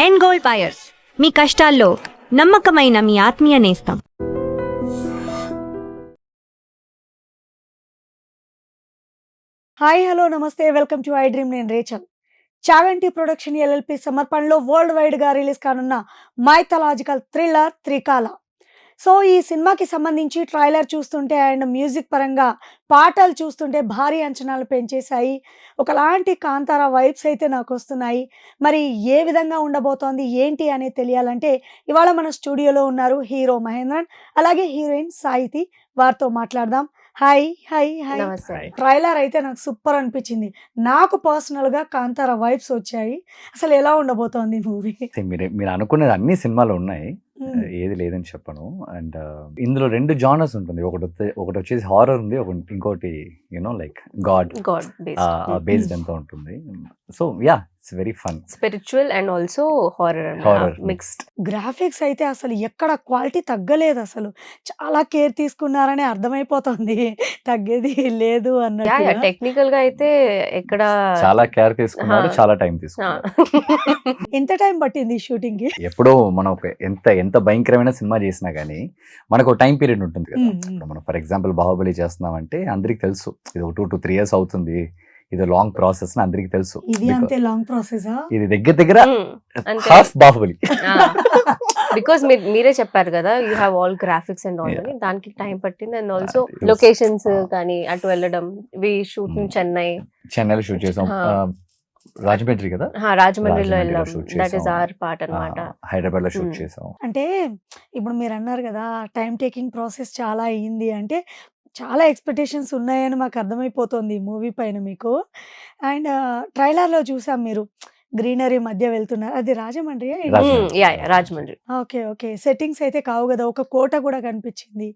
And gold buyers, మీ కష్టాల్లో నమ్మకమైన మీ ఆత్మీయ నేస్తం. హాయ్ హలో నమస్తే, వెల్కమ్ టు ఐ డ్రీమ్. నేను రేచల్. చాగంటి ప్రొడక్షన్ ఎల్ఎల్పి సమర్పణలో వరల్డ్ వైడ్గా రిలీజ్ కానున్న మైథలాజికల్ థ్రిల్లర్ త్రికాల. సో ఈ సినిమాకి సంబంధించి ట్రైలర్ చూస్తుంటే అండ్ మ్యూజిక్ పరంగా పాటలు చూస్తుంటే భారీ అంచనాలు పెంచేశాయి. ఒకలాంటి కాంతారా వైబ్స్ అయితే నాకు వస్తున్నాయి. మరి ఏ విధంగా ఉండబోతోంది ఏంటి అనేది తెలియాలంటే ఇవాళ మన స్టూడియోలో ఉన్నారు హీరో మహేంద్రన్, అలాగే హీరోయిన్ సాహితి. వారితో మాట్లాడదాం. Hi hi hi. ట్రైలర్ అయితే నాకు సూపర్ అనిపించింది. నాకు పర్సనల్గా కాంతారా వైబ్స్ వచ్చాయి. అసలు ఎలా ఉండబోతోంది మూవీ? మీరు అనుకునేది అన్ని సినిమాలు ఉన్నాయి, ఏది లేదని చెప్పను. అండ్ ఇందులో రెండు జానర్స్ ఉంటుంది. ఒకటి వచ్చేసి హారర్ ఉంది, ఇంకోటి యూనో లైక్ గాడ్ బేస్డ్ అంతా ఉంటుంది. So yeah, it's very fun, spiritual and also horror mixed. Graphics అయితే అసలు ఎక్కడ క్వాలిటీ తగ్గలేదు. అసలు చాలా కేర్ తీసుకున్నారని అర్థమైపోతుంది. తగ్గేది లేదు అన్నట్టు. టెక్నికల్ గా అయితే ఎక్కడ చాలా కేర్ తీసుకున్నారు, చాలా టైం తీసుకున్నారు. ఎంత టైం పట్టింది షూటింగ్ కి? ఎప్పుడో మనం ఎంత భయంకరమైన సినిమా చేసినా గానీ మనకు టైం పీరియడ్ ఉంటుంది కదా. ఇప్పుడు మనం ఫర్ ఎగ్జాంపుల్ బాహుబలి చేస్తున్నామంటే అందరికి తెలుసు ఇది 2 to 3 years అవుతుంది, ఇది లాంగ్ ప్రాసెస్ అని అందరికి తెలుసు. ఇది అంతే లాంగ్ ప్రాసెస్. ఇది దగ్గర హాఫ్ బాహుబలి. బికాస్ మీరే చెప్పారు కదా, you have all graphics and all, దానికి టైం పట్టింది. అండ్ ఆల్సో లొకేషన్స్ కానీ అటు వెళ్ళడం, వి షూట్ చెన్నైలో షూట్ చేసాం. రాజమండ్రి కదా, రాజమండ్రిలో వెళ్ళాం. దట్ ఈస్ అవర్ పార్ట్ అన్నమాట. హైదరాబాద్ లో షూట్ చేసాం. అంటే ఇప్పుడు మీరు అన్నారు కదా టైం టేకింగ్ ప్రాసెస్ చాలా అయ్యింది అంటే చాలా ఎక్స్పెక్టేషన్స్ ఉన్నాయని మాకు అర్థమైపోతుంది ఈ మూవీ పైన మీకు. అండ్ ట్రైలర్లో చూసాం మీరు గ్రీనరీ మధ్య వెళ్తున్నారు, అది Rajahmundry? Rajahmundry. Okay okay. Settings అయితే కావు కదా, ఒక కోట కూడా కనిపించింది.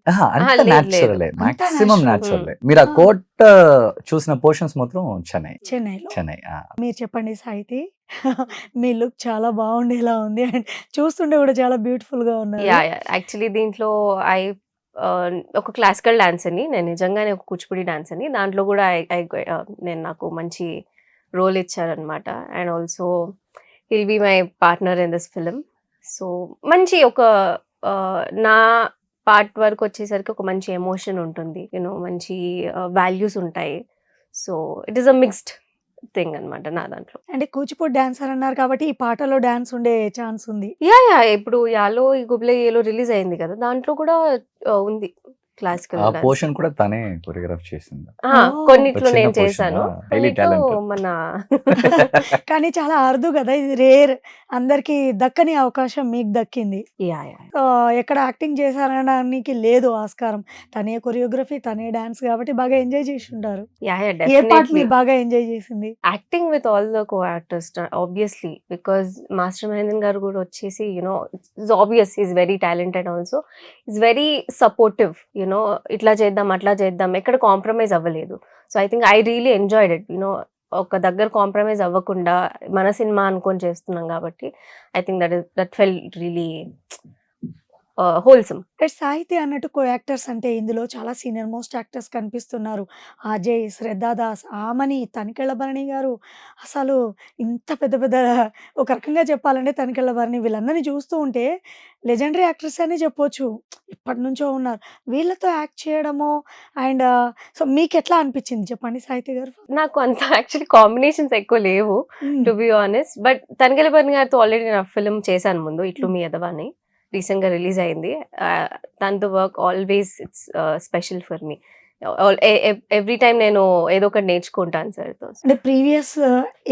Maximum natural. మీరు ఆ కోట చూసిన పోర్షన్స్ మాత్రం చెన్నై. మీరు చెప్పండి సాహితి, మీ లుక్ చాలా బాగుండేలా ఉంది అండ్ చూస్తుంటే కూడా చాలా బ్యూటిఫుల్ గా ఉన్నారు. యాక్చువల్లీ దీంట్లో ఒక క్లాసికల్ డాన్స్ అని, నేను నిజంగానే ఒక కూచిపూడి డాన్స్ అని, దాంట్లో కూడా నేను నాకు మంచి రోల్ ఇచ్చారనమాట. And also he'll be my partner in this film. So మంచి ఒక నా పార్ట్ వరకు వచ్చేసరికి ఒక మంచి ఎమోషన్ ఉంటుంది, యూనో మంచి వాల్యూస్ ఉంటాయి. So it is a mixed thing అనమాట నా దాంట్లో. అంటే కూచిపూడి డాన్సర్ అన్నారు కాబట్టి ఈ పాటలో డాన్స్ ఉండే ఛాన్స్ ఉంది. ఇప్పుడు యాలో ఈ గుబ్లే ఏలో రిలీజ్ అయింది కదా, దాంట్లో కూడా ఉంది క్లాసికల్. ఆ పోర్షన్ కూడా తనే కొరియోగ్రాఫ్ చేసింది. కొన్నిట్లో నేను చేశాను, మన కానీ చాలా అరుదు కదా, ఇది రేర్, అందరికి దక్కని అవకాశం మీకు దక్కింది. ఎక్కడ యాక్టింగ్ చేశారనడానికి లేదు ఆస్కారం. తనే కొరియోగ్రఫీ, తనే డాన్స్ కాబట్టి బాగా ఎంజాయ్ చేసి ఉంటారు. ఏ పార్ట్ మీరు బాగా ఎంజాయ్ చేసింది? Acting with all the co actors obviously, because master Mahendran garu కూడా వచ్చేసి you know it's obvious is very talented, also is very supportive. You know ఇట్లా చేద్దాం అట్లా చేద్దాం, ఎక్కడ కాంప్రమైజ్ అవ్వలేదు. So I think I really enjoyed it. You know ఒక దగ్గర కాంప్రమైజ్ అవ్వకుండా మన సినిమా అనుకొని చేస్తున్నాం కాబట్టి I think that felt really wholesome. Sahithi అన్నట్టు కో యాక్టర్స్ అంటే ఇందులో చాలా సీనియర్ మోస్ట్ యాక్టర్స్ కనిపిస్తున్నారు. అజయ్, శ్రద్ధా దాస్, ఆమని, తనికెళ్ళ భరణి గారు. అసలు ఇంత పెద్ద పెద్ద, ఒక రకంగా చెప్పాలంటే తనికెళ్ళ భరణి, వీళ్ళందరినీ చూస్తూ ఉంటే లెజెండరీ యాక్టర్స్ అని చెప్పొచ్చు, ఇప్పటి నుంచో ఉన్నారు. వీళ్ళతో యాక్ట్ చేయడము అండ్ సో మీకు ఎట్లా అనిపించింది చెప్పండి సాహితి గారు? నాకు అంత యాక్చువల్లీ కాంబినేషన్స్ ఎక్కువ లేవు to be honest. But Tanikella Bharani గారితో ఆల్రెడీ నేను ఫిల్మ్ చేశాను ముందు, ఇట్లు మీ ఎదవాని, రీసెంట్ గా రిలీజ్ అయింది. తనతో work always it's special for me. Every time నేను ఏదో ఒకటి నేర్చుకుంటాను సార్ తో. అంటే ప్రీవియస్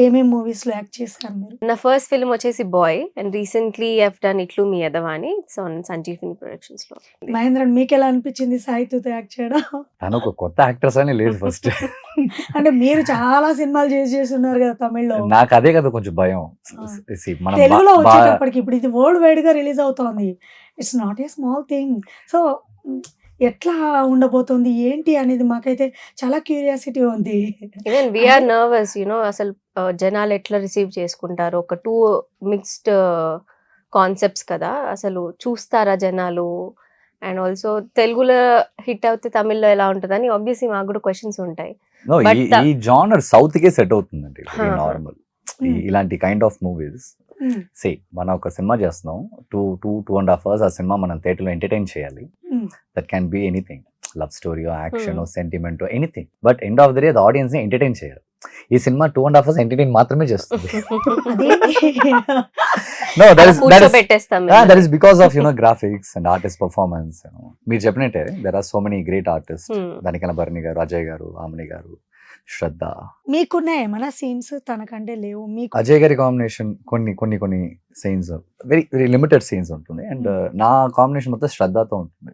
ఏమేం మూవీస్ లో యాక్ట్ చేశారు మీరు? నా ఫస్ట్ ఫిల్మ్ వచ్చేసి boy, and recently I have done Itlu Mee Edavani, it's on Sanjeevini productions లో. మహేంద్రన్, మీకు ఎలా అనిపించింది సాహితితో యాక్ట్ చేయడం? తను ఒక కొత్త యాక్టర్స్ అని లేదు ఫస్ట్. అంటే మీరు చాలా సినిమాలు చేస్తున్నారు కదా తమిళ్లో. నాకు అదే కదా కొంచెం భయం. తెలుగులో వచ్చేటప్పటికి ఇప్పుడు ఇది వరల్డ్ వైడ్ గా రిలీజ్ అవుతోంది, it's not a small thing. So ఎట్లా ఉండబోతుంది ఏంటి అనేది మాకైతే చాలా క్యూరియాసిటీ ఉంది. ఈవెన్ వీఆర్ నర్వస్, యూనో అసలు జనాలు ఎట్లా రిసీవ్ చేసుకుంటారు. ఒక 2 మిక్స్డ్ కాన్సెప్ట్స్ కదా, అసలు చూస్తారా జనాలు? అండ్ ఆల్సో తెలుగులో హిట్ అవుతే తమిళ్లో ఎలా ఉంటుందని ఆబ్వియస్లీ మాకు కూడా క్వశ్చన్స్ ఉంటాయి. ఈ జానర్ సౌత్ కే సెట్ అవుతుందండి. నార్మల్ ఇలాంటి కైండ్ ఆఫ్ మూవీస్ సే మనం ఒక సినిమా చేస్తున్నాం 2.5 hours ఆ సినిమా మనం థియేటర్లో ఎంటర్టైన్ చేయాలి. That can be anything, love story, action, sentiment, anything. But end of the day audience ని ఎంటర్టైన్ చేయాలి. ఈ సినిమా 2.5 hours ఎంటర్టైన్ మాత్రమే చేస్తుంది. No, that is because of graphics and artist performance. మీరు చెప్పినట్టే there are so many great artists. దానికన్నా భరణి గారు, అజయ్ గారు, ఆమని గారు, శ్రద్ధ. మీకున్న ఏమైనా సీన్స్ తనకంటే లేవు మీకు? అజయ్ గారి కాంబినేషన్ కొన్ని scenes very very limited scenes ఉంటుంది. అండ్ నా కాంబినేషన్ మొత్తం శ్రద్ధతో ఉంటుంది.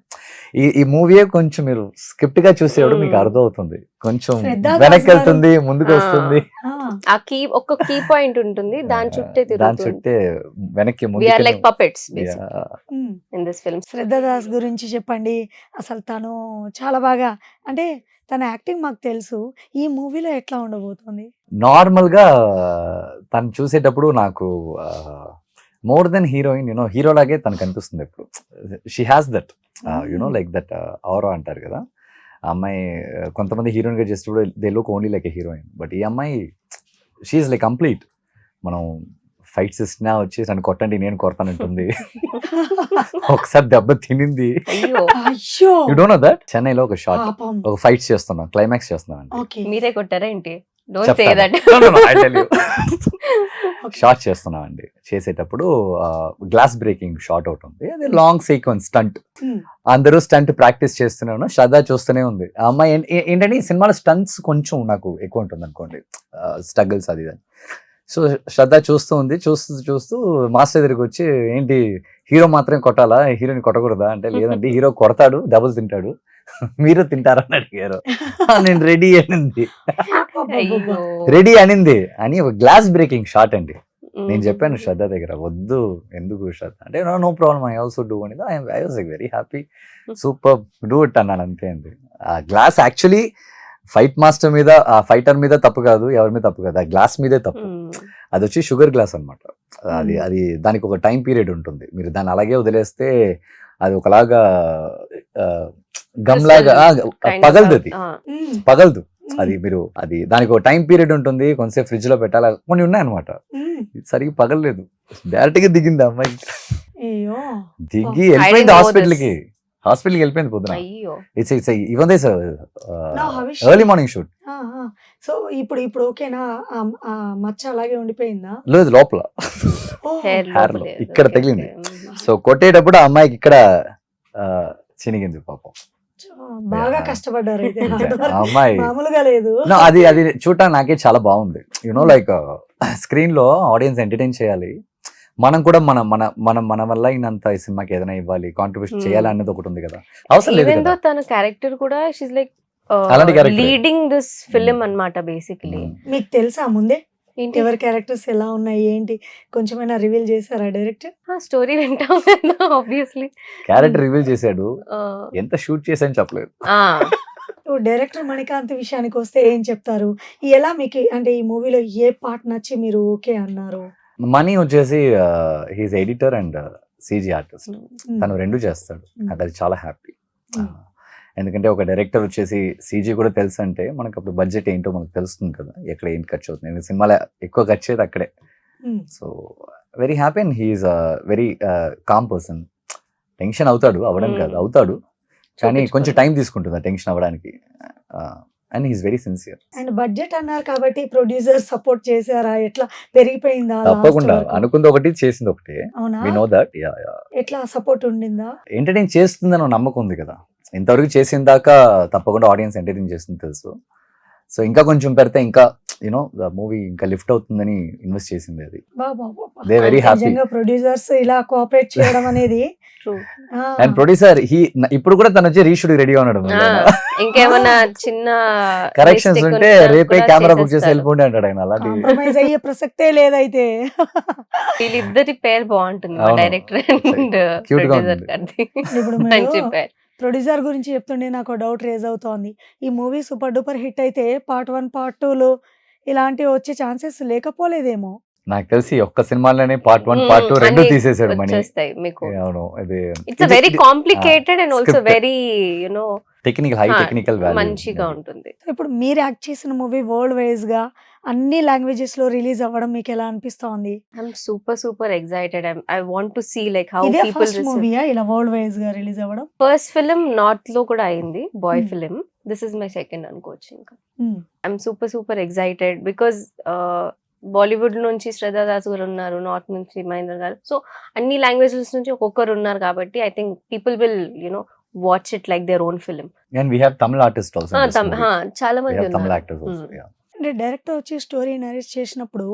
ఈ మూవీ కొంచెం మీరు స్క్రిప్ట్ గా చూసేవాడు మీకు అర్థం అవుతుంది. కొంచెం వెనక్కి వెళ్తుంది, ముందుకు వస్తుంది. ఆ కీ ఒక కీ పాయింట్ ఉంటుంది, దాని చుట్టే వెనక్కి శ్రద్ధ దాస్ గురించి చెప్పండి. అసలు తను చాలా బాగా, అంటే తన యాక్టింగ్ మాకు తెలుసు, ఈ మూవీలో ఎట్లా ఉండబోతుంది? నార్మల్ గా తను చూసేటప్పుడు నాకు మోర్ దెన్ హీరోయిన్, హీరో లాగే తనకు అనిపిస్తుంది ఎప్పుడు. She has that like that aura అంటారు కదా. ఆ అమ్మాయి కొంతమంది హీరోయిన్ గా చేసేటప్పుడు they look only like a heroine. But ఈ అమ్మాయి షీఈస్ లైక్ కంప్లీట్. మనం ఫైట్స్ ఇచ్చినా వచ్చి నన్ను కొట్టండి నేను కొడతానంటుంది. ఒకసారి దెబ్బ తినింది. You don't know that? చెన్నైలో ఒక షాట్, ఒక ఫైట్స్ చేస్తున్నాం, క్లైమాక్స్ చేస్తున్నాం. మీరే కొట్టారా ఏంటి? షార్ట్ చేస్తున్నాం అండి. చేసేటప్పుడు గ్లాస్ బ్రేకింగ్ షార్ట్ అవుట్ ఉంది. అది లాంగ్ సీక్వెన్స్ స్టంట్. అందరూ స్టంట్ ప్రాక్టీస్ చేస్తూనే శ్రద్ధ చూస్తూనే ఉంది. ఆ అమ్మాయి ఏంటంటే ఈ సినిమాలో స్టంట్స్ కొంచెం నాకు ఎక్కువ ఉంటుంది అనుకోండి, స్ట్రగుల్స్ అది. సో శ్రద్ధ చూస్తూ ఉంది. చూస్తూ మాస్టర్ దగ్గరికి వచ్చి, ఏంటి హీరో మాత్రమే కొట్టాలా, హీరోని కొట్టకూడదా అంటే, లేదండి హీరో కొడతాడు, డబుల్ తింటాడు, మీరు తింటారని అడిగారు. నేను రెడీ అనింది అని ఒక గ్లాస్ బ్రేకింగ్ షాట్ అండి. నేను చెప్పాను శ్రద్ధ దగ్గర, వద్దు ఎందుకు శ్రద్ధ అంటే, no problem, I also do అనేది. I was like very happy, super, do it అన్నాను అంతే అండి. ఆ గ్లాస్ యాక్చువల్లీ ఫైట్ మాస్టర్ మీద, ఆ ఫైటర్ మీద తప్పు కాదు, ఎవరి మీద తప్పు కాదు, ఆ గ్లాస్ మీదే తప్పు. అది వచ్చి షుగర్ గ్లాస్ అనమాట. అది దానికి ఒక టైం పీరియడ్ ఉంటుంది. మీరు దాన్ని అలాగే వదిలేస్తే అది ఒకలాగా గమ్ లాగా పగలదు. పగలదు అది. మీరు అది దానికి ఒక టైం పీరియడ్ ఉంటుంది, కొంతసేపు ఫ్రిడ్జ్ లో పెట్టాలి, కొన్ని ఉన్నాయన్నమాట. సరిగ్గా పగలలేదు, డైరెక్ట్ గా దిగింది అమ్మాయి. దిగి వెళ్ళిపోయింది హాస్పిటల్కి వెళ్ళిపోయింది పొద్దున. It's even this early morning shoot. So ఇప్పుడు ఓకేనా? మచ్చ అలాగే ఉండిపోయిందా? లేదు, లోపల హెయిర్ లో ఇక్కడ తగిలింది. సో కొట్టేటప్పుడు ఆ అమ్మాయికి ఇక్కడ చినిగింది పాపం. బాగా కష్టపడ్డారు అమ్మాయి. మామూలుగా లేదు. అది చూడటానికి నాకే చాలా బాగుంది. లైక్ స్క్రీన్ లో ఆడియన్స్ ఎంటర్టైన్ చేయాలి, మనం కూడా మన వల్ల అయినంత ఈ సినిమాకి ఏదైనా ఇవ్వాలి, కాంట్రిబ్యూషన్ చేయాలి అన్నది ఒకటి ఉంది కదా. అవసరం లేదు. తన క్యారెక్టర్ కూడా she's like leading this film అన్నమాట బేసికలీ. మీకు తెలుసా ముందే ఎవరి క్యారెక్టర్స్ ఎలా ఉన్నాయి ఏంటి? కొంచెమైనా రివీల్ చేశారా డైరెక్టర్? స్టోరీ వింటాం ఆబ్వియస్లీ. క్యారెక్టర్ రివీల్ చేశాడు, ఎంత షూట్ చేశాను చెప్పలేదు. డైరెక్టర్ మణికాంత్ విషయానికి వస్తే ఏం చెప్తారు? ఎలా మీకు, అంటే ఈ మూవీలో ఏ పార్ట్ నచ్చి మీరు ఓకే అన్నారు? మనీ వచ్చేసి హీస్ ఎడిటర్ అండ్ సిజీ ఆర్టిస్ట్. తను రెండు చేస్తాడు, అది చాలా హ్యాపీ. ఎందుకంటే ఒక డైరెక్టర్ వచ్చేసి సీజీ కూడా తెలుసు అంటే మనకు అప్పుడు బడ్జెట్ ఏంటో మనకు తెలుస్తుంది కదా, ఎక్కడ ఏంటి ఖర్చు అవుతుంది. సినిమాలో ఎక్కువ ఖర్చు అయ్యేది అక్కడే. So very happy and he's very calm person. Tension అవ్వడం కాదు, అవుతాడు, కానీ కొంచెం టైం తీసుకుంటుంది టెన్షన్ అవ్వడానికి. And he's very sincere. And budget అన్నారు కాబట్టి ప్రొడ్యూసర్ సపోర్ట్ చేశారా? ఎట్లా పెరిగిపోయిందా? తప్పకుండా, అనుకుంది ఒకటి చేసింది ఒకటి. We know that. ఎట్లా సపోర్ట్ ఉండిందా? ఎంటర్టైన్ చేస్తుందని నమ్మకం ఉంది కదా. ఇంతవరకు చేసిన దాకా తప్పకుండా ఆడియన్స్ ఎంటర్టైన్ చేస్తుంది తెలుసు. సో ఇంకా కొంచెం పెడితే ఇంకా మూవీ ఇంకా లిఫ్ట్ అవుతుందని ఇన్వెస్ట్ చేసింది. అది దే వెరీ హ్యాపీ. ప్రొడ్యూసర్స్ ఇలా కోఆపరేట్ చేయడం అనేది. అండ్ ప్రొడ్యూసర్ ఇప్పుడు కూడా తను వచ్చి రీషూట్ రెడీగా ఉన్నాడు. ఇంకేమన్నా చిన్న కరెక్షన్స్ ఉంటే రేపే కెమెరా బుక్ చేసి వెళ్ళిపోండి అంటాడు ఆయన. అలాంటి కాంప్రమైజ్ అయ్యే ప్రసక్తే లేదైతే. వీళ్ళిద్దరి పేరు బాగుంటుంది, డైరెక్టర్ అండ్ ప్రొడ్యూసర్. ప్రొడ్యూసర్ గురించి చెప్తుండే నాకు డౌట్ రేజ్ అవుతోంది. ఈ మూవీ సూపర్ డూపర్ హిట్ అయితే పార్ట్ 1 పార్ట్ 2 ఇలాంటివి వచ్చే ఛాన్సెస్ లేకపోలేదేమో. నాకు తెలిసి ఒక్క సినిమాలోనే పార్ట్ 1 పార్ట్ 2 రెండు తీసేసాడు మణి. అవును, ఇది it's very complicated and also very technical, high technical value మంచిగా ఉంటుంది. ఇప్పుడు మీరు యాక్ట్ చేసిన మూవీ వరల్డ్ వైజ్ గా అన్ని లాంగ్వేజెస్ లో రిలీజ్ అవ్వడం మీకు ఎలా అనిపిస్తోంది? I'm super excited. I want to see like how ఇదే పీపుల్ ఫస్ట్ మూవీయా ఇలా వరల్డ్ వైజ్ గా రిలీజ్ అవ్వడం? ఫస్ట్ ఫిలిం నార్త్ లో కూడా అయింది, boy Hmm. Film. This is my second అనుకోవచ్చు. ఇంకా Hmm. I'm super excited because Bollywood నుంచి శ్రద్ధా దాస్ గారు ఉన్నారు, నార్త్ నుంచి మహేంద్ర గారు. సో అన్ని లాంగ్వేజెస్ నుంచి ఒక్కొక్కరు ఉన్నారు కాబట్టి I think people will watch it like their own film. And we have Tamil artist also. చాలా మంది తమిళ ఉన్నారు. Actors also. Hmm. అంటే డైరెక్టర్ వచ్చి స్టోరీ నరేట్ చేసినప్పుడు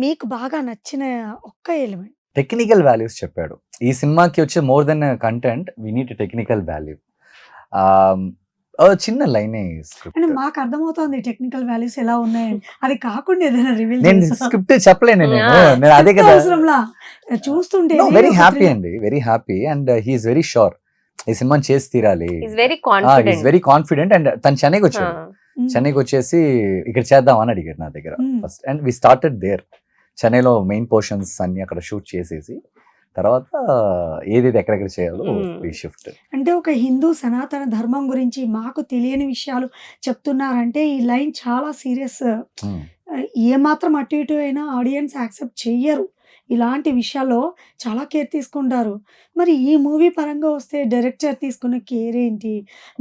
మీకు బాగా నచ్చిన ఒక్క ఎలిమెంట్? టెక్నికల్ వాల్యూస్ చెప్పాడు. ఈ సినిమాకి వచ్చే more than content we need technical value. చిన్న లైనే అంటే స్క్రిప్ట్. మాకు అర్థమవుతోంది టెక్నికల్ వాల్యూస్ ఎలా ఉన్నాయని. అది కాకుండా ఏదైనా రివీల్ నేను స్క్రిప్ట్ చెప్పలేను నేను. Yeah. నేను అదే కదా. అవసరంలా చూస్తుంటే వెరీ హ్యాపీ అండి, very happy. And he's very sure ఈ సినిమాని చేసి తీరాలి. Is very is confident. Very confident. And తను చెన్నైకి వచ్చాడు. చెన్నైకి వచ్చేసి ఇక్కడ చేద్దాం అని అడిగారు నా దగ్గర first. And we started there. చెన్నైలో మెయిన్ పోర్షన్స్ అన్ని అక్కడ షూట్ చేసేసి తర్వాత ఏదైతే ఎక్కడెక్కడ చేయాలో వి షిఫ్ట్. అంటే ఒక హిందూ సనాతన ధర్మం గురించి మాకు తెలియని విషయాలు చెప్తున్నారంటే ఈ లైన్ చాలా సీరియస్. ఏ మాత్రం అటు ఇటు అయినా ఆడియన్స్ యాక్సెప్ట్ చెయ్యరు. ఇలాంటి విషయాల్లో చాలా కేర్ తీసుకుంటారు. మరి ఈ మూవీ పరంగా వస్తే డైరెక్టర్ తీసుకున్న కేర్ ఏంటి?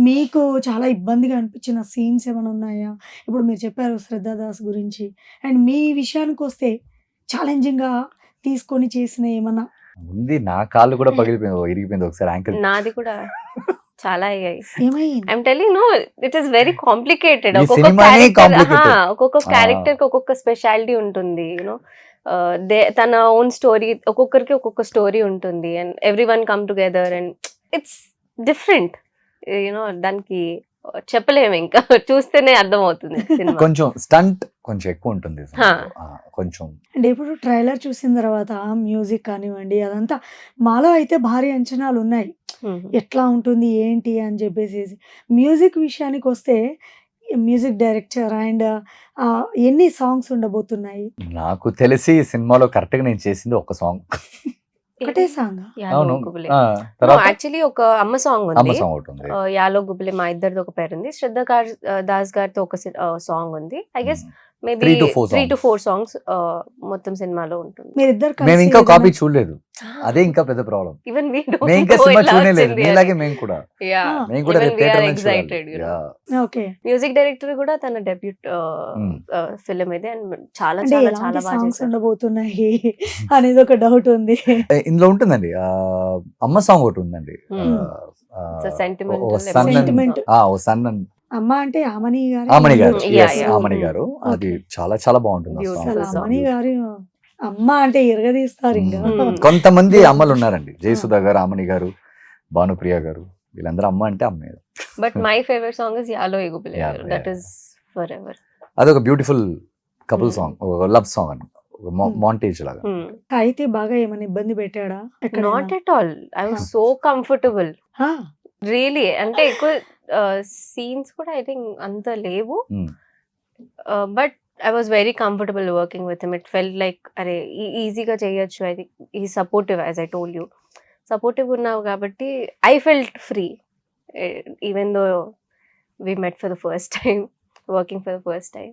మీకు చాలా ఇబ్బందిగా అనిపించిన సీన్స్ ఏమైనా ఉన్నాయా? ఇప్పుడు మీరు చెప్పారు శ్రద్ధా దాస్ గురించి. అండ్ మీ విషయానికి వస్తే ఛాలెంజింగ్గా తీసుకొని చేసిన ఏమన్నా? ఉంది. నా కాళ్ళు కూడా పగిలిపోయింది, ఇరిగిపోయింది ఒకసారి యాంకిల్. నాది కూడా చాలా అయ్యాయి. ఏమైంది? I'm telling no, it is very complicated. ఈ సినిమానే complicated. ఒక్కొక్క క్యారెక్టర్ కి ఒక్కొక్క స్పెషాలిటీ ఉంటుంది. తన ఓన్ స్టోరీ, ఒక్కొక్కరికి ఒక్కొక్క స్టోరీ ఉంటుంది. And every one come together and it's different. దానికి చెప్పలేము, ఇంకా చూస్తేనే అర్థం అవుతుంది సినిమా. కొంచెం స్టంట్ కొంచెం ఎక్కువ ఉంటుంది కొంచెం. అంటే ఇప్పుడు ట్రైలర్ చూసిన తర్వాత మ్యూజిక్ కానివ్వండి అదంతా మాలో అయితే భారీ అంచనాలు ఉన్నాయి. ఎట్లా ఉంటుంది ఏంటి అని చెప్పేసి. మ్యూజిక్ విషయానికి వస్తే మ్యూజిక్ డైరెక్టర్ అండ్ ఎన్ని సాంగ్స్ ఉండబోతున్నాయి? నాకు తెలిసి ఈ సినిమాలో కరెక్ట్ గా నేను చేసింది ఒక సాంగ్. ఒకటే సాంగ్? అవును. యాక్చువల్లీ ఒక అమ్మ సాంగ్ అమ్మ ఉంది, సాంగ్ ఒకటి ఉంది. యాలో గుబులే, మా ఇద్దరిది ఒక పేరు ఉంది. శ్రద్ధా దాస్ గారితో ఒక సాంగ్ ఉంది. I guess maybe 3 to 4 3 to 4 songs మొత్తం సినిమాలో ఉంటుంది. మీరిద్దరు మేము ఇంకా కాపీ చూడలేదు, అదే ఇంకా పెద్ద ప్రాబ్లం. ఈవెన్ వి డోంట్ మేము ఇంకా know సినిమా ఎలా చూడలేదు, వచ్చింది మీలాగే అని. మేము కూడా Yeah. మేము కూడా Even రేపు we are థియేటర్ నుంచి excited, చూడాలి. you know. Yeah. Okay. Music director కూడా తన డెబ్యూట్ ఫిల్మ్ ఇది. అండ్ చాలా అంటే చాలా ఎలాంటి చాలా బాగా సాంగ్స్ చేశారు. ఉండబోతున్నాయి అనేది ఒక డౌట్ ఉంది. ఇందులో ఉంటుందండి అమ్మ సాంగ్ ఒకటి ఉందండి. It's a sentimental oh son Sentiment. Oh son అమ్మ అంటే ఆమని గారు. ఆమణి గారు. Yeah, Yes, yeah. ఆమణి గారు. అది చాలా చాలా బాగుంటుంది ఆ Beautiful song. అసలు ఆమని గారు అమ్మ అంటే ఎరగదీస్తారు ఇంకా. కొంతమంది అమ్మలు ఉన్నారండి, జయసుధా గారు, ఆమణి గారు, భానుప్రియ గారు, వీళ్ళందరూ అమ్మ అంటే అమ్మే. But my favourite song is యాలో ఎగుబులే. Yeah, that yeah. Is forever. అదొక beautiful couple song, love song అని, మాంటేజ్ లాగా. అయితే బాగా ఏమైనా ఇబ్బంది పెట్టాడా? Not at all. I was so comfortable really. అంటే ఎక్కువ సీన్స్ కూడా ఐ థింక్ అంత లేవు, but I was very comfortable working with him. It felt like అరే ఈజీగా చేయొచ్చు. ఐ థింక్ ఈ supportive, as I told you, supportive ఉన్నావు కాబట్టి I felt free even though we met for the first time, working for the first time.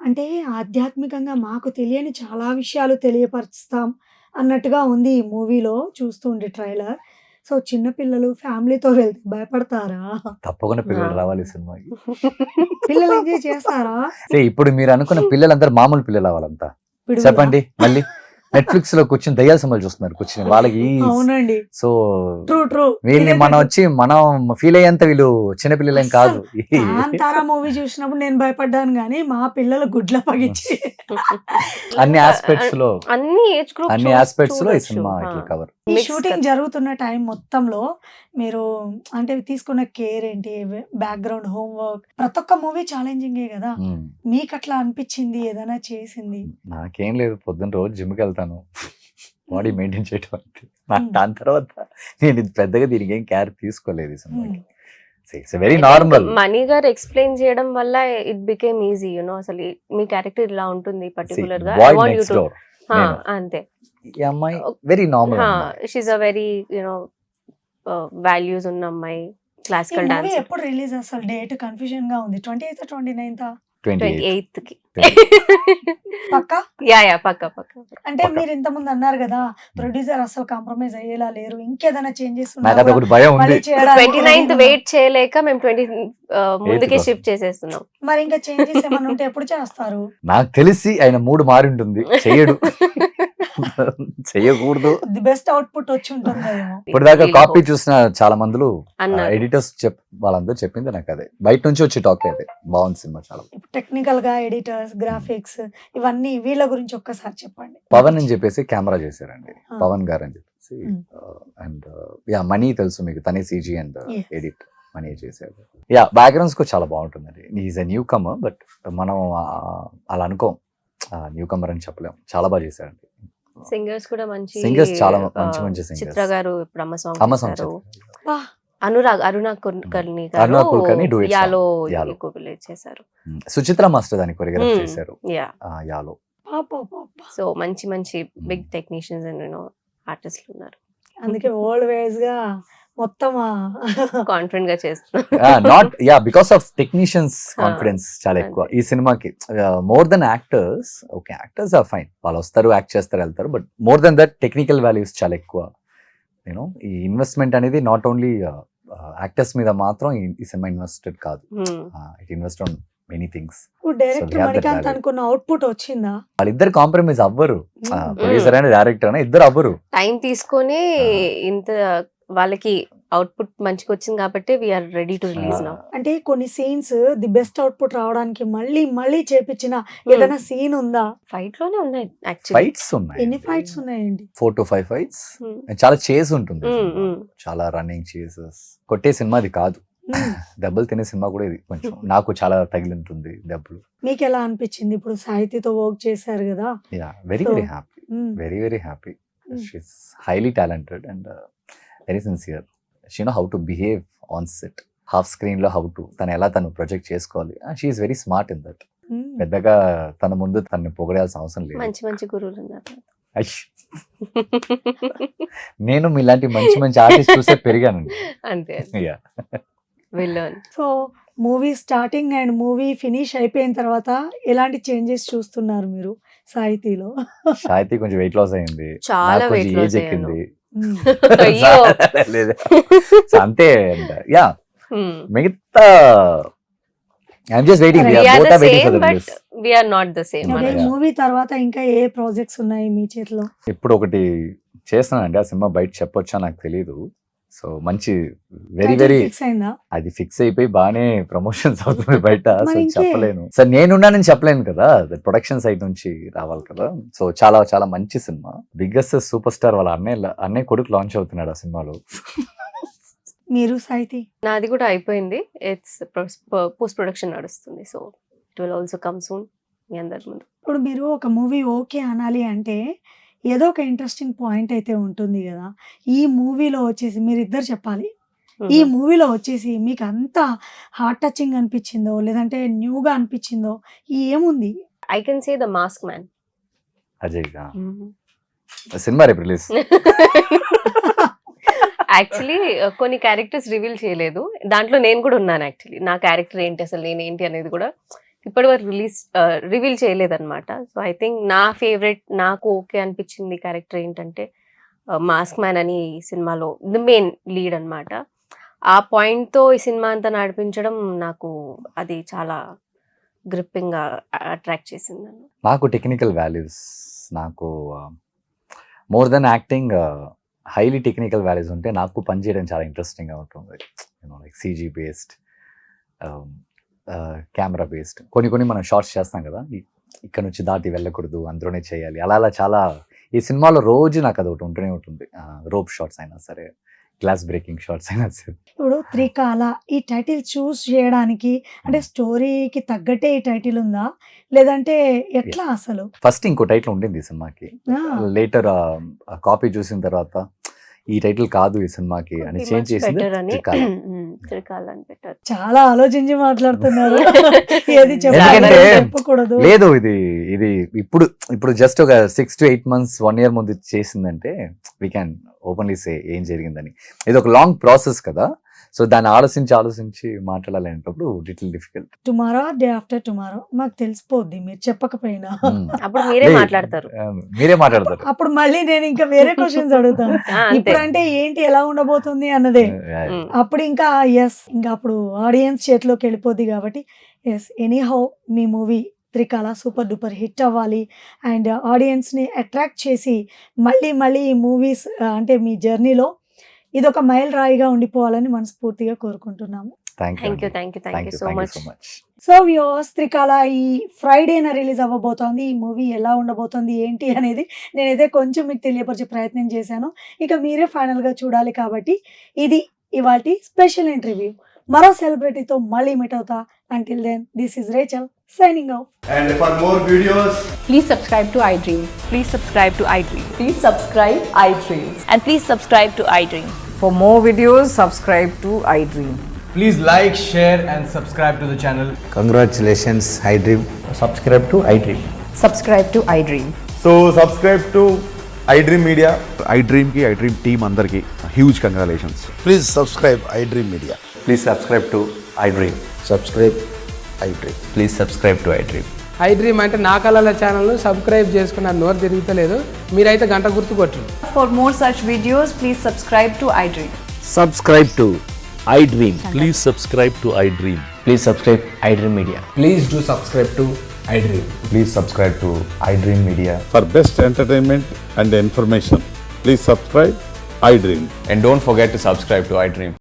అంటే ఆధ్యాత్మికంగా మాకు తెలియని చాలా విషయాలు తెలియపరుస్తాం అన్నట్టుగా ఉంది ఈ మూవీలో చూస్తుండే ట్రైలర్. సో చిన్న పిల్లలు ఫ్యామిలీతో వెళ్తే భయపడతారా? తప్పకుండా పిల్లలు రావాలి సినిమాకి. పిల్లలు ఎంజాయ్ చేస్తారా? ఇప్పుడు మీరు అనుకున్న పిల్లలందరూ మామూలు పిల్లలు అవ్వాలంతా. పిడుగులా? చెప్పండి మళ్ళీ నెట్ఫ్లిక్స్ లో కూర్చొని దయ్యాల సినిమాలు చూస్తున్నారు కూర్చొని వాళ్ళకి. అవునండి, సో ట్రూ. వీళ్ళని మనం వచ్చి మనం ఫీల్ అయ్యేంత వీళ్ళు చిన్నపిల్లలేం కాదు. కాంతారా మూవీ చూసినప్పుడు నేను భయపడ్డాను కానీ మా పిల్లలు గుడ్ల పగిచ్చి అన్ని ఆస్పెక్ట్స్ లో అన్ని ఏజ్ గ్రూప్ అన్ని ఆస్పెక్ట్స్ లో ఈ సినిమా ఇట్లా కవర్. ఈ షూటింగ్ జరుగుతున్న టైం మొత్తంలో మీరు అంటే తీసుకున్న కేర్ ఏంటి? బ్యాక్గ్రౌండ్ హోంవర్క్, ప్రతి ఒక్క మూవీ ఛాలెంజింగే కదా. మీకు అట్లా అనిపించింది ఏదైనా చేసింది? నాకేం లేదు, పొద్దున్న రోజు జిమ్కి వెళ్తాను, బాడీ మెయింటైన్ చేయడం అంతే. దాని తర్వాత నేను ఇది పెద్దగా దీనికి ఏం కేర్ తీసుకోలేదు ఈ సినిమాకి. Very normal. మనీ గారు ఎక్స్ప్లెయిన్ చేయడం వల్ల ఇట్ బికేమ్ ఈజీ. అసలు మీ క్యారెక్టర్ ఇలా ఉంటుంది పర్టికులర్ గా. I want you to అంతే. ఈ అమ్మాయి very normal. She's a very values ఉన్న అమ్మాయి, క్లాసికల్ డాన్స్. ఎప్పుడు రిలీజ్? అసలు డేట్ కన్ఫ్యూజన్ గా ఉంది. 28th 29th? 28th కి పక్క యా పక్క అంటే మీరు ఇంత ముందు అన్నారు కదా ప్రొడ్యూసర్ అసలు కాంప్రమైజ్ అయ్యేలా లేరు, ఇంకేదైనా చేంజెస్ నాకు అది ఒకటి భయం ఉంది. 29th వెయిట్ చేయలేక మేము 20 ముందుకే కోసం. షిఫ్ట్ చేసేస్తున్నాం. మరి ఇంకా చేంజెస్ ఏమైనా ఉంటే ఎప్పుడు చేస్తారు? నాకు తెలిసి ఆయన మూడు మారి ఉంటుంది, చెయ్యడు చెయ్యకూడదు. ది బెస్ట్ అవుట్పుట్ వచ్చి ఉంటుంది కదేమో. ఇప్పటిదాకా కాపీ చూసిన చాలా మందిలో అన్నారు. ఎడిటర్స్ వాళ్ళందరూ చెప్పింది నాకు అదే, బయట నుంచి వచ్చి టాక్ అయితే బాగుంది సినిమా చాలా. టెక్నికల్ గా ఎడిటర్స్, గ్రాఫిక్స్ ఇవన్నీ వీళ్ళ గురించి ఒక్కసారి చెప్పండి. పవన్ అని చెప్పేసి కెమెరా చేశారండి, పవన్ గారు అని చెప్పేసి. అండ్ యా మనీ తెలుసు మీకు, తనే CG అండ్ Yes. ఎడిట్ మనీ చేశారు. యా బ్యాక్గ్రౌండ్స్ కూడా చాలా బాగుంటుందండి. Is a newcomer, but మనం అలా అనుకోం, న్యూ కమర్ అని చెప్పలేం, చాలా బాగా చేశారండి. సింగర్స్ కూడా మంచి సింగర్స్ చాలా మంచి singers. చిత్ర గారు ఇప్పుడు అమ్మ అమ్మ సాంగ్ సాంగ్ వా, అరుణ కుల్కర్ణి అరుణ కుల్కర్ణి duet song. యాలో యాలో. చేశారు. సుచిత్ర మాస్టర్ దాన్ని కొరియోగ్రాఫ్ Hmm. చేశారు యా యాలో. పాప, పాప. సో మంచి బిగ్ టెక్నీషియన్స్ అండ్ ఆర్టిస్టులు ఉన్నారు. అందుకే వరల్డ్ వైజ్ గా మొత్తం కాన్ఫిడెంట్ గా చేస్తున్నారు. Not yeah because of technicians confidence చాలా ఎక్కువ ఈ సినిమాకి. More than actors, okay actors are fine, వాళ్ళు వస్తారు యాక్ట్ చేస్తారు వెళ్తారు, but more than that technical values చాలా ఎక్కువ. యూనో ఈ ఇన్వెస్ట్మెంట్ అనేది నాట్ ఓన్లీ యాక్టర్స్ మీద మాత్రం ఈ సినిమా ఇన్వెస్టెడ్ కాదు, it invest on many things. Director they have that Manikanth value. అనుకున్న అవుట్పుట్ వచ్చిందా? వాళ్ళిద్దరు కాంప్రమైజ్ అవ్వరు, Hmm. ప్రొడ్యూసర్ అయినా డైరెక్టర్ అయినా ఇద్దరు అవ్వరు. టైం తీసుకొని ఇంత వాళ్ళకి అవుట్పుట్ మంచిగా వచ్చింది కాబట్టి we are ready to release now. అంటే కొన్ని సీన్స్ ది బెస్ట్ అవుట్పుట్ రావడానికి మళ్ళీ చేపించిన ఏదైనా సీన్ ఉందా? ఫైట్ లోనే ఉన్నాయి యాక్చువల్లీ. ఫైట్స్ ఉన్నాయి, ఎన్ని ఫైట్స్ ఉన్నాయండి? 4 to 5 ఫైట్స్. చాలా చేస్ ఉంటుంది సినిమా. చాలా రన్నింగ్ చేసెస్, కొట్టే సినిమా అది కాదు, Hmm. దెబ్బలు తినే సినిమా కూడా ఇది. కొంచెం నాకు చాలా తగిలింటుంది దెబ్బలు. మీకు ఎలా అనిపించింది? ఇప్పుడు సాహితీతో వర్క్ చేశారు కదా. Yeah very So, very happy, Hmm. Very happy. Hmm. She's highly talented and very sincere. She know how to behave on set, half screen లో హౌ టు తను ప్రొజెక్ట్ చేసుకోవాలి. She's very smart in that. Hmm. పెద్దగా తన ముందు తనని పొగడాల్సిన అవసరం లేదు. మంచి గురువులు ఉన్నారు. ఐష్. నేను మీలాంటి మంచి ఆర్టిస్ట్ చూసే పెరిగానండి. అంతే yeah villain. So movie starting and movie finish అయిపోయిన తర్వాత ఎలాంటి చేంజెస్ చూస్తున్నారు మీరు సాహితీలో? సాహితీ కొంచెం వెయిట్ లాస్ అయింది, చాలా నాకు weight కొంచెం loss ఏజ్ అయ్యాను. ఎక్కింది. Hmm. అయ్యో. లేదు. So, అంతే. యా మిగతా I'm just waiting, We are both the are waiting for same, the but release. we are not the same. Okay, Yeah. Movie తర్వాత ఇంకా ఏ ప్రాజెక్ట్స్ ఉన్నాయి మీ చేతిలో? ఇప్పుడు ఒకటి చేస్తున్నానండి, ఆ సినిమా బయట చెప్పొచ్చా నాకు తెలీదు. సో మంచి వెరీ ఫిక్స్ అయిందా? అది ఫిక్స్ అయిపోయి బాగానే ప్రమోషన్స్ అవుతుంది బయట. సో మరి ఇంకే? చెప్పలేను సార్, నేనున్నానని చెప్పలేను కదా, ప్రొడక్షన్ సైడ్ నుంచి రావాలి కదా. సో చాలా మంచి సినిమా. బిగ్గెస్ట్ సూపర్ స్టార్ వాళ్ళ అన్నయ్య కొడుకు లాంచ్ అవుతున్నాడు ఆ సినిమాలో. మీరు సాహితీ? నాది కూడా అయిపోయింది. ఇట్స్ పోస్ట్ ప్రొడక్షన్ నడుస్తుంది. So it will also come soon మీ అందరి ముందు. ఇప్పుడు మీరు ఒక మూవీ ఓకే అనాలి అంటే ఏదో ఒక ఇంట్రెస్టింగ్ పాయింట్ అయితే ఉంటుంది కదా. ఈ మూవీలో వచ్చేసి మీరిద్దరు చెప్పాలి, ఈ మూవీలో వచ్చేసి మీకు అంత హార్ట్ టచింగ్ అనిపించిందో లేదంటే న్యూగా అనిపించిందో ఏముంది? I can say the mask man. Ajay cinema రేపు రిలీజ్. యాక్చువల్లీ కొన్ని క్యారెక్టర్స్ రివీల్ చేయలేదు, దాంట్లో నేను కూడా ఉన్నాను. యాక్చువల్లీ నా క్యారెక్టర్ ఏంటి, అసలు నేను ఏంటి అనేది కూడా ఇప్పటి వరకు రివీల్ చేయలేదు అనమాట. సో ఐ థింక్ నా ఫేవరెట్, నాకు ఓకే అనిపించింది క్యారెక్టర్ ఏంటంటే మాస్క్ మ్యాన్ అని ఈ సినిమాలో ది మెయిన్ లీడ్ అనమాట. ఆ పాయింట్తో ఈ సినిమా అంతా నడిపించడం నాకు అది చాలా గ్రిప్పింగ్ గా అట్రాక్ట్ చేసింది నన్ను. నాకు టెక్నికల్ వాల్యూస్, నాకు more than acting highly technical values ఉంటే నాకు పని చేయడం చాలా ఇంట్రెస్టింగ్గా ఉంటుంది. Like CG based, camera based. కొన్ని మనం షార్ట్స్ చేస్తాం కదా, ఇక్కడ నుంచి దాటి వెళ్ళకూడదు, అందులోనే చేయాలి, అలా చాలా ఈ సినిమాలో రోజు నాకు అది ఒకటి ఉంటూనే ఉంటుంది. రోప్ షార్ట్స్ అయినా సరే, గ్లాస్ బ్రేకింగ్ షార్ట్స్ అయినా సరే. ఇప్పుడు త్రికాల ఈ టైటిల్ చూస్ చేయడానికి అంటే స్టోరీకి తగ్గట్టే ఈ టైటిల్ ఉందా లేదంటే ఎట్లా అసలు? ఫస్ట్ ఇంకో టైటిల్ ఉండింది ఈ సినిమాకి, లేటర్ కాపీ చూసిన తర్వాత ఈ టైటిల్ కాదు ఈ సినిమాకి అని చేంజ్ చేసింది త్రికాల. త్రికాల అని పెట్టారు. చాలా ఆలోచించి మాట్లాడుతున్నారు. ఏది ఎందుకంటే చెప్పకూడదు. లేదు, ఇది ఇప్పుడు జస్ట్ ఒక 6 to 8 months 1 year ముందు చేసిందంటే వీ క్యాన్ ఓపెన్లీ సే ఏం జరిగిందని. ఇది ఒక లాంగ్ ప్రాసెస్ కదా. సో దాన్ని ఆలోచించి మాట్లాడాలంటప్పుడు little difficult. Tomorrow day after tomorrow మాకు తెలిసిపోద్ది మీరు చెప్పకపోయినా. అప్పుడు మీరే మాట్లాడతారు. మీరే మాట్లాడతారు. అప్పుడు మళ్ళీ నేను ఇంకా వేరే క్వశ్చన్స్ అడుగుతాను. అంతే. ఇప్పుడు అంటే ఏంటి ఎలా ఉండబోతుంది అన్నదే. అప్పుడు ఇంకా ఇంకా అప్పుడు ఆడియన్స్ చేతిలోకి వెళ్ళిపోద్ది కాబట్టి ఎనీ హౌ మీ మూవీ త్రికాల సూపర్ డూపర్ హిట్ అవ్వాలి అండ్ ఆడియన్స్ని అట్రాక్ట్ చేసి మళ్ళీ ఈ మూవీస్ అంటే మీ జర్నీలో ఇదొక మైల్ రాయిగా ఉండిపోవాలని మనస్ఫూర్తిగా కోరుకుంటున్నాము. Thank you so much. So viewers, త్రికాల ఈ ఫ్రైడేన రిలీజ్ అవ్వబోతోంది. ఈ మూవీ ఎలా ఉండబోతోంది ఏంటి అనేది నేనైతే కొంచెం మీకు తెలియపరిచే ప్రయత్నం చేశాను. ఇక మీరే ఫైనల్గా చూడాలి కాబట్టి ఇది ఇవాల్టి స్పెషల్ ఇంటర్వ్యూ. మరో సెలబ్రిటీతో మళ్ళీ మీట్ అవుతా. Until then, this is Rachel signing off. And for more videos, Please subscribe to iDream. Please subscribe to iDream. Please subscribe iDream. And please subscribe to iDream. For more videos, subscribe to iDream. please like, share and subscribe to the channel. Congratulations, iDream. Subscribe to iDream. Subscribe to iDream. So subscribe to iDream Media. iDream team అందరికి huge congratulations. Please subscribe iDream Media. Please subscribe to iDream. Subscribe iDream. Please subscribe to iDream. iDream అంటే నా కళల ఛానల్ను subscribe చేసుకున్న నోరు తిరుగుతలేదు. మీరైతే గంట గుర్తు కొట్టండి. For more such videos, please subscribe to iDream. Subscribe to iDream. Please subscribe to iDream. Please subscribe iDream Media. Please do subscribe to iDream. Please subscribe to iDream Media. For best entertainment and information please subscribe iDream. And don't forget to subscribe to iDream.